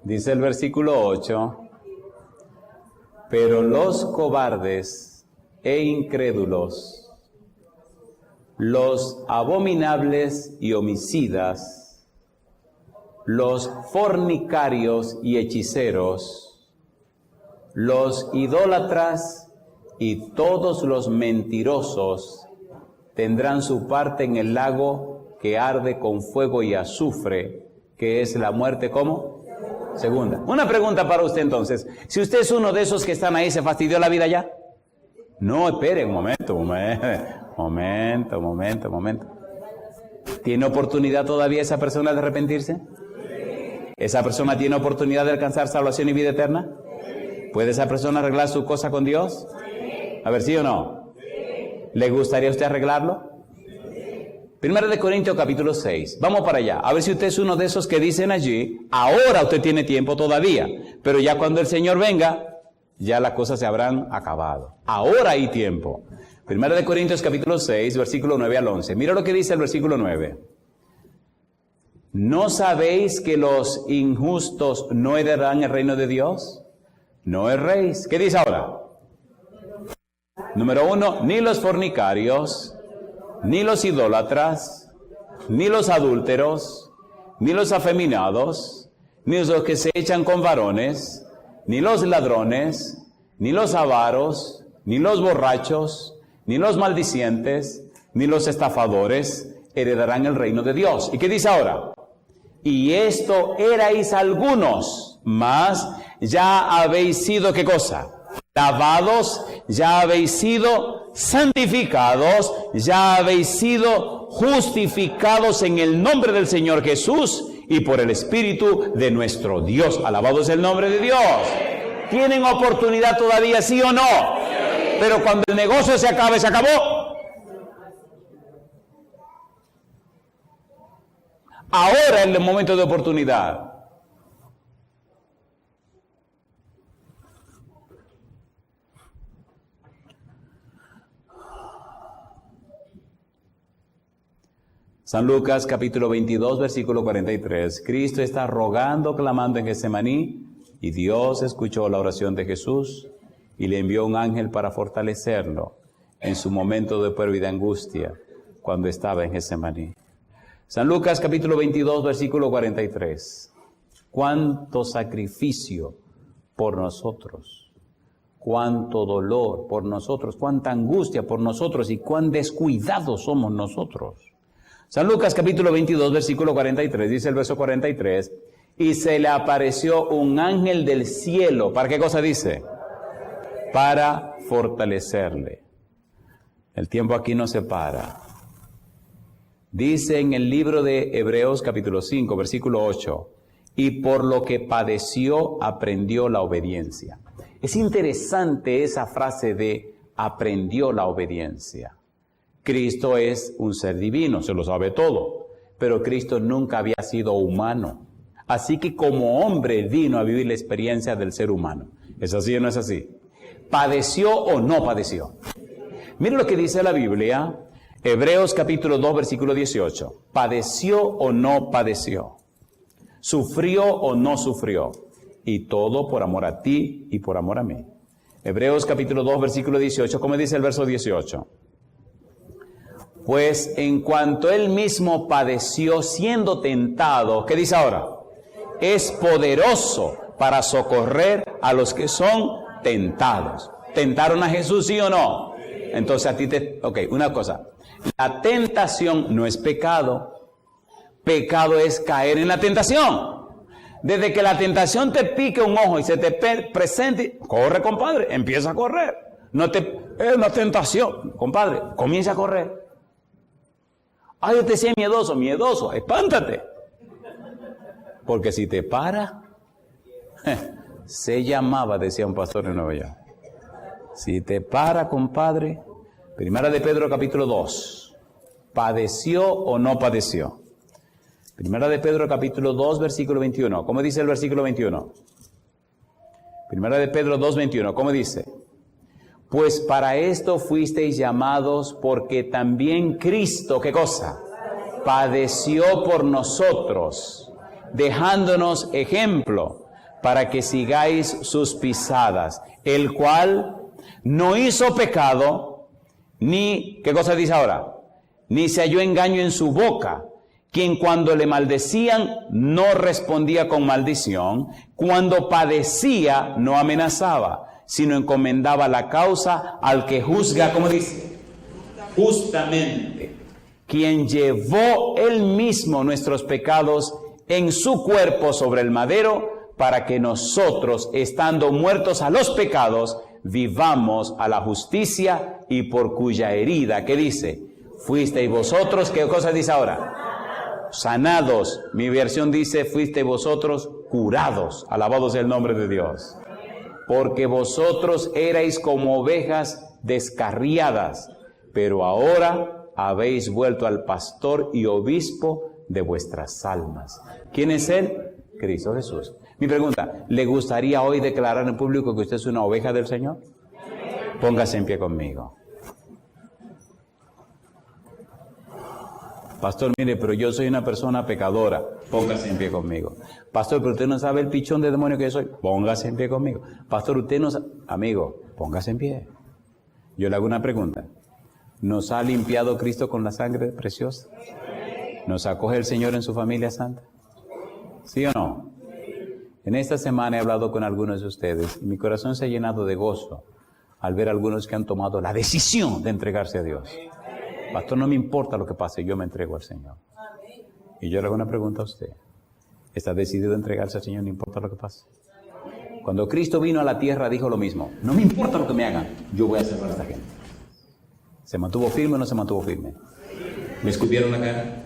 dice el versículo 8, pero los cobardes e incrédulos, los abominables y homicidas, los fornicarios y hechiceros, los idólatras y todos los mentirosos tendrán su parte en el lago que arde con fuego y azufre, que es la muerte, ¿cómo? Segunda. Una pregunta para usted entonces. Si usted es uno de esos que están ahí, ¿se fastidió la vida ya? No, espere un momento. ¿Tiene oportunidad todavía esa persona de arrepentirse? ¿Esa persona tiene oportunidad de alcanzar salvación y vida eterna? ¿Puede esa persona arreglar su cosa con Dios? A ver, ¿sí o no? ¿Le gustaría a usted arreglarlo? Primera de Corintios capítulo 6. Vamos para allá. A ver si usted es uno de esos que dicen allí, ahora usted tiene tiempo todavía, pero ya cuando el Señor venga, ya las cosas se habrán acabado. Ahora hay tiempo. Primera de Corintios capítulo 6, versículo 9 al 11. Mira lo que dice el versículo 9. ¿No sabéis que los injustos no heredarán el reino de Dios? No erréis. ¿Qué dice ahora? Número 1, ni los fornicarios, ni los idólatras, ni los adúlteros, ni los afeminados, ni los que se echan con varones, ni los ladrones, ni los avaros, ni los borrachos, ni los maldicientes, ni los estafadores heredarán el reino de Dios. ¿Y qué dice ahora? Y esto erais algunos, mas ya habéis sido, ¿qué cosa? Lavados, ya habéis sido santificados, ya habéis sido justificados en el nombre del Señor Jesús y por el Espíritu de nuestro Dios. Alabado es el nombre de Dios. ¿Tienen oportunidad todavía, sí o no? Pero cuando el negocio se acabe, se acabó. Ahora es el momento de oportunidad. San Lucas capítulo 22, versículo 43. Cristo está rogando, clamando en Getsemaní, y Dios escuchó la oración de Jesús y le envió un ángel para fortalecerlo en su momento de prueba y de angustia cuando estaba en Getsemaní. San Lucas capítulo 22, versículo 43. Cuánto sacrificio por nosotros, cuánto dolor por nosotros, cuánta angustia por nosotros y cuán descuidados somos nosotros. San Lucas capítulo 22, versículo 43, dice el verso 43, y se le apareció un ángel del cielo. ¿Para qué cosa dice? Para fortalecerle. El tiempo aquí no se para. Dice en el libro de Hebreos capítulo 5, versículo 8, y por lo que padeció aprendió la obediencia. Es interesante esa frase de aprendió la obediencia. Cristo es un ser divino, se lo sabe todo, pero Cristo nunca había sido humano. Así que como hombre vino a vivir la experiencia del ser humano. ¿Es así o no es así? ¿Padeció o no padeció? Mira lo que dice la Biblia, Hebreos capítulo 2, versículo 18. ¿Padeció o no padeció? ¿Sufrió o no sufrió? Y todo por amor a ti y por amor a mí. Hebreos capítulo 2, versículo 18. ¿Cómo dice el verso 18? Pues en cuanto él mismo padeció siendo tentado, ¿qué dice ahora? Es poderoso para socorrer a los que son tentados. ¿Tentaron a Jesús, sí o no? Entonces a ti una cosa. La tentación no es pecado. Pecado es caer en la tentación. Desde que la tentación te pique un ojo y se te presente, corre, compadre, empieza a correr. Es una tentación, compadre, comienza a correr. Ay, yo te sé miedoso, espántate. Porque si te para, se llamaba, decía un pastor en Nueva York. Si te para, compadre, Primera de Pedro capítulo 2, ¿padeció o no padeció? Primera de Pedro capítulo 2, versículo 21. ¿Cómo dice el versículo 21? Primera de Pedro 2, 21. ¿Cómo dice? Pues para esto fuisteis llamados, porque también Cristo, ¿qué cosa? Padeció por nosotros, dejándonos ejemplo, para que sigáis sus pisadas, el cual no hizo pecado, ni, ¿qué cosa dice ahora? Ni se halló engaño en su boca, quien cuando le maldecían no respondía con maldición, cuando padecía no amenazaba, sino encomendaba la causa al que juzga, ¿cómo dice? Justamente, quien llevó él mismo nuestros pecados en su cuerpo sobre el madero, para que nosotros, estando muertos a los pecados, vivamos a la justicia, y por cuya herida, ¿qué dice? Fuisteis vosotros, ¿qué cosa dice ahora? Sanados. Mi versión dice, fuisteis vosotros curados. Alabados sea el nombre de Dios. Porque vosotros erais como ovejas descarriadas, pero ahora habéis vuelto al pastor y obispo de vuestras almas. ¿Quién es Él? Cristo Jesús. Mi pregunta, ¿le gustaría hoy declarar en público que usted es una oveja del Señor? Póngase en pie conmigo. Pastor, mire, pero yo soy una persona pecadora. Póngase en pie conmigo. Pastor, pero usted no sabe el pichón de demonio que yo soy. Póngase en pie conmigo. Pastor, usted no sabe... Amigo, póngase en pie. Yo le hago una pregunta. ¿Nos ha limpiado Cristo con la sangre preciosa? ¿Nos acoge el Señor en su familia santa? ¿Sí o no? En esta semana he hablado con algunos de ustedes y mi corazón se ha llenado de gozo al ver a algunos que han tomado la decisión de entregarse a Dios. Pastor, no me importa lo que pase, yo me entrego al Señor. Y yo le hago una pregunta a usted. ¿Está decidido a entregarse al Señor, no importa lo que pase? Cuando Cristo vino a la tierra dijo lo mismo. No me importa lo que me hagan, yo voy a salvar a esta gente. ¿Se mantuvo firme o no se mantuvo firme? ¿Me escupieron la cara?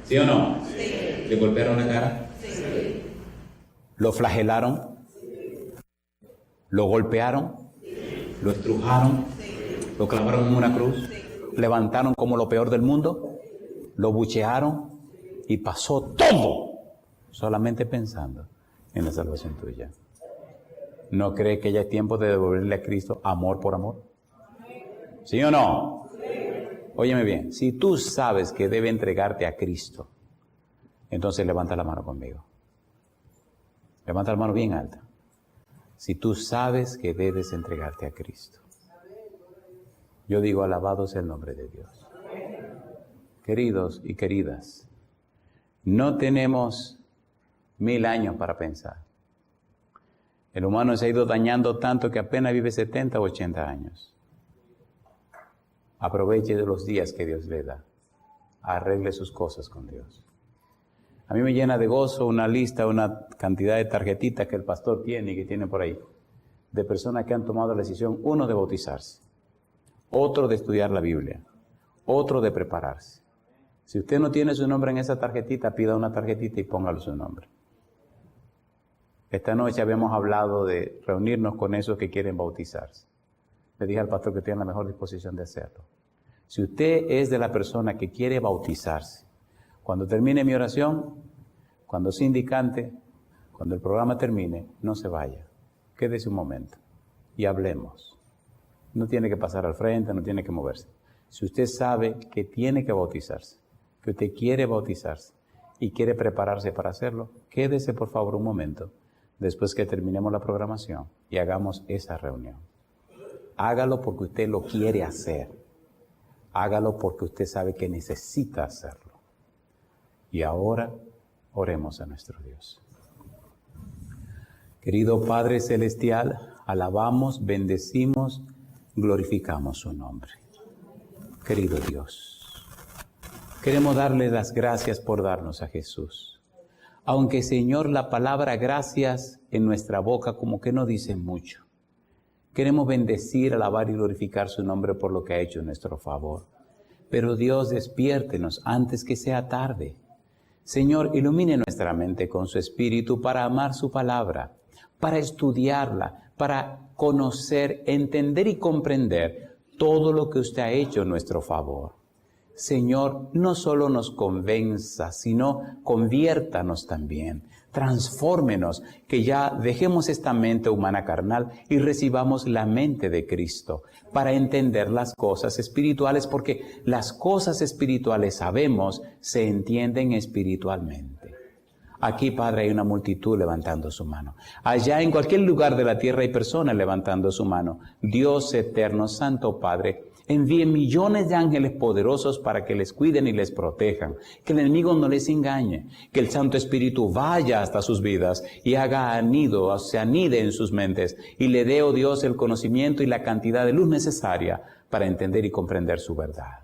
¿Sí o no? Sí. ¿Le golpearon la cara? Sí. ¿Lo flagelaron? Sí. ¿Lo golpearon? Sí. ¿Lo estrujaron? Sí. ¿Lo clavaron en una cruz? Sí. ¿Levantaron como lo peor del mundo? ¿Lo buchearon? Y pasó todo solamente pensando en la salvación tuya. ¿No cree que ya es tiempo de devolverle a Cristo amor por amor? ¿Sí o no? Óyeme bien, si tú sabes que debe entregarte a Cristo, entonces levanta la mano conmigo. Levanta la mano bien alta. Si tú sabes que debes entregarte a Cristo. Yo digo, alabado sea el nombre de Dios. Queridos y queridas, no tenemos 1000 años para pensar. El humano se ha ido dañando tanto que apenas vive 70 o 80 años. Aproveche de los días que Dios le da. Arregle sus cosas con Dios. A mí me llena de gozo una lista, una cantidad de tarjetitas que el pastor tiene y que tiene por ahí, de personas que han tomado la decisión, uno de bautizarse, otro de estudiar la Biblia, otro de prepararse. Si usted no tiene su nombre en esa tarjetita, pida una tarjetita y póngalo su nombre. Esta noche habíamos hablado de reunirnos con esos que quieren bautizarse. Le dije al pastor que tiene la mejor disposición de hacerlo. Si usted es de la persona que quiere bautizarse, cuando termine mi oración, cuando sea indicante, cuando el programa termine, no se vaya. Quédese un momento y hablemos. No tiene que pasar al frente, no tiene que moverse. Si usted sabe que tiene que bautizarse, que usted quiere bautizarse y quiere prepararse para hacerlo, quédese por favor un momento después que terminemos la programación y hagamos esa reunión. Hágalo porque usted lo quiere hacer. Hágalo porque usted sabe que necesita hacerlo. Y ahora oremos a nuestro Dios. Querido Padre Celestial, alabamos, bendecimos, glorificamos su nombre. Querido Dios, queremos darle las gracias por darnos a Jesús. Aunque, Señor, la palabra gracias en nuestra boca como que no dice mucho. Queremos bendecir, alabar y glorificar su nombre por lo que ha hecho en nuestro favor. Pero Dios, despiértenos antes que sea tarde. Señor, ilumine nuestra mente con su espíritu para amar su palabra, para estudiarla, para conocer, entender y comprender todo lo que usted ha hecho en nuestro favor. Señor, no solo nos convenza, sino conviértanos también. Transfórmenos, que ya dejemos esta mente humana carnal y recibamos la mente de Cristo para entender las cosas espirituales, porque las cosas espirituales sabemos se entienden espiritualmente. Aquí, Padre, hay una multitud levantando su mano. Allá en cualquier lugar de la tierra hay personas levantando su mano. Dios eterno, Santo Padre, envíe millones de ángeles poderosos para que les cuiden y les protejan. Que el enemigo no les engañe. Que el Santo Espíritu vaya hasta sus vidas y se anide en sus mentes. Y le dé, oh Dios, el conocimiento y la cantidad de luz necesaria para entender y comprender su verdad.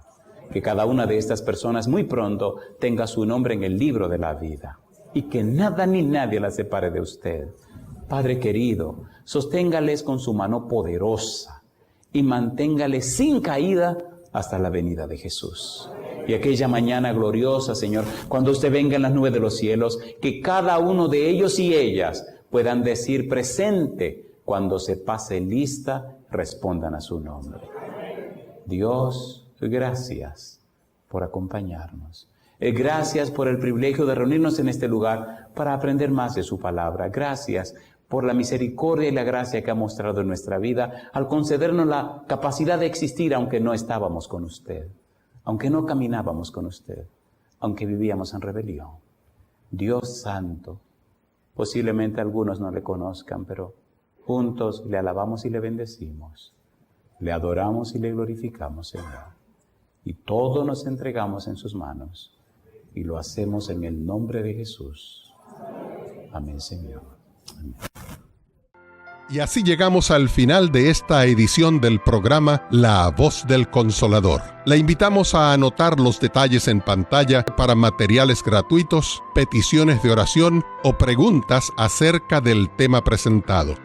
Que cada una de estas personas muy pronto tenga su nombre en el libro de la vida. Y que nada ni nadie la separe de usted. Padre querido, sosténgales con su mano poderosa y manténgales sin caída hasta la venida de Jesús. Y aquella mañana gloriosa, Señor, cuando usted venga en las nubes de los cielos, que cada uno de ellos y ellas puedan decir presente cuando se pase lista respondan a su nombre. Dios, gracias por acompañarnos. Gracias por el privilegio de reunirnos en este lugar para aprender más de su palabra. Gracias por la misericordia y la gracia que ha mostrado en nuestra vida al concedernos la capacidad de existir aunque no estábamos con usted, aunque no caminábamos con usted, aunque vivíamos en rebelión. Dios santo, posiblemente algunos no le conozcan, pero juntos le alabamos y le bendecimos, le adoramos y le glorificamos, Señor. Y todo nos entregamos en sus manos y lo hacemos en el nombre de Jesús. Amén, Señor. Amén. Y así llegamos al final de esta edición del programa La Voz del Consolador. La invitamos a anotar los detalles en pantalla para materiales gratuitos, peticiones de oración o preguntas acerca del tema presentado.